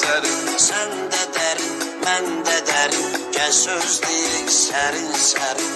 sərin. Sən də dərin, mən də dərin, gəl söz deyək sərin sərin.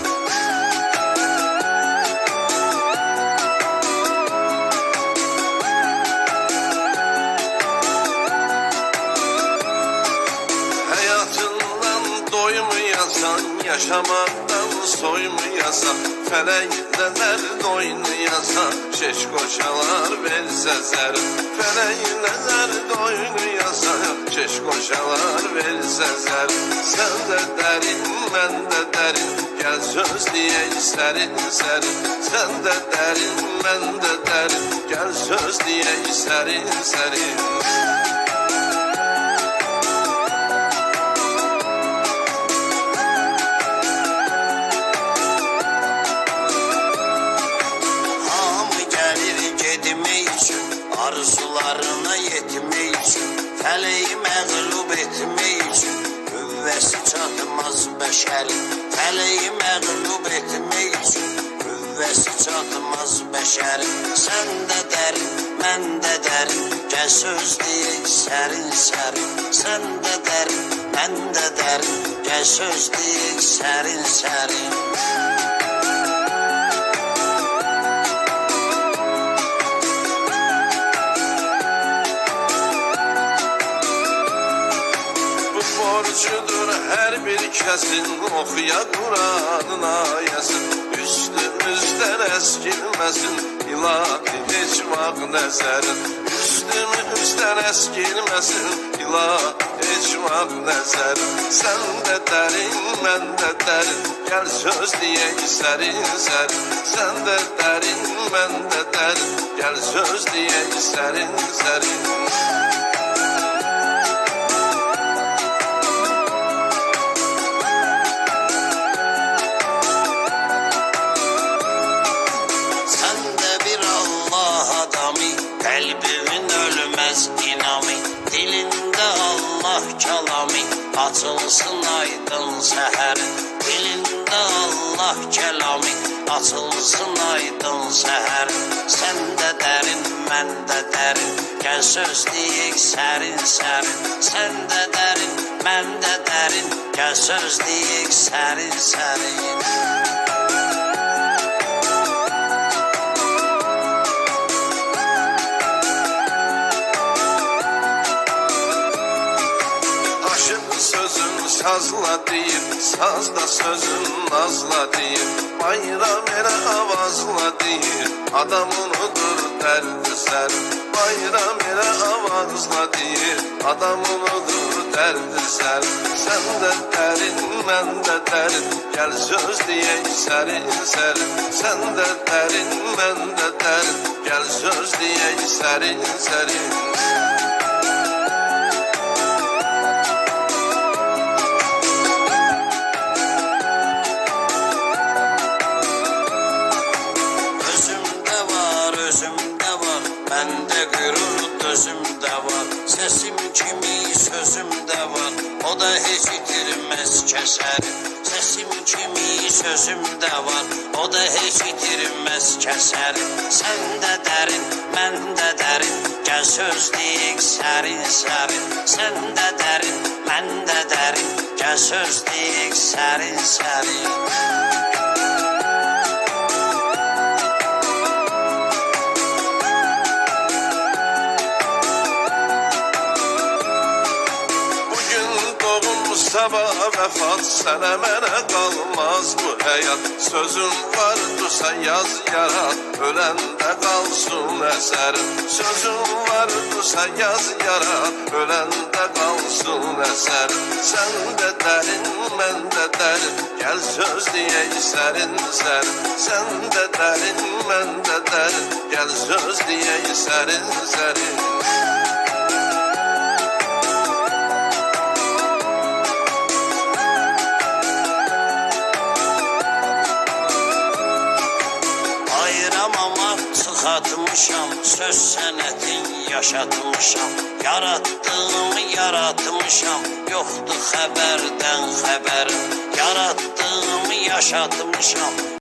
Həyatından doymayasan, yaşamaktan soymayasan, felek neler oynayasan, şeş koşalar verse zərin. Felek neler oynayasan, şeş koşalar verse zərin. Sen de derin, ben de derin, gel söz diyek sərin sərin. Sen de derin, ben de derin, gel söz diyek sərin sərin. Arzularına yetmək üçün, fələyi məğlub etmək üçün, qüvvəsi çatmaz bəşərin. Fələyi məğlub etmək üçün, qüvvəsi çatmaz bəşərin. Sən də dərin, mən də dərin, gəl söz deyək sərin sərin. Sən də dərin, mən də dərin, gəl söz deyək sərin sərin. Borcudur her bir kesin, okuya Kur'an'ın ayəsin. Üstümüzden eskilmesin, ilahi ecmak nəzərin. Üstümüzden eskilmesin, ilahi ecmak nəzərin. Sen de derin, ben de derin, gel söz diyek sərin sərin. Sen de derin, ben de derin, gel söz diyek sərin sərin. Kalbimin ölmez inamı, dilinde Allah kelamı, açılsın aydın seherin. Dilinde Allah kelamı, açılsın aydın seherin. Sen de derin, ben de derin, gel söz deyik sərin sərin. Sen de derin, ben de derin, gel söz deyik sərin sərin. Sözün sazla deyip, saz da sözün nazla deyip, bayram elə avazla deyip, adam unudur dərdi sərin. Bayram elə avazla deyip, adam unudur dərdi sərin. Sen de derin, ben de derin, gel söz diyek sərin sərin. Sen de derin, ben de derin, gel söz diyek sərin sərin. Məndə qürur dözümdə var, səsim kimi sözümdə var, o da heç itirməz kəsərin. Səsim kimi sözümdə var, o da heç itirməz kəsərin. Sən də dərin, mən də dərin, gəl söz deyək sərin sərin. Sən də dərin, mən də dərin, gəl söz deyək sərin sərin. Sabah vəfat sənə mənə qalmaz bu həyat. Sözün vardısa yaz yarat, öləndə qalsın əsərin. Sözün vardısa yaz yarat, öləndə qalsın əsərin. Sən də dərin, mən də dərin, gəl söz deyək sərin sərin. Sən də dərin, mən də dərin, gəl söz deyək sərin sərin. Atmışam, söz sənətin yaşatmışam, yarattığımı yaratmışam, yoxdur xəbərdən xəbərim, yarattığımı yaşatmışam.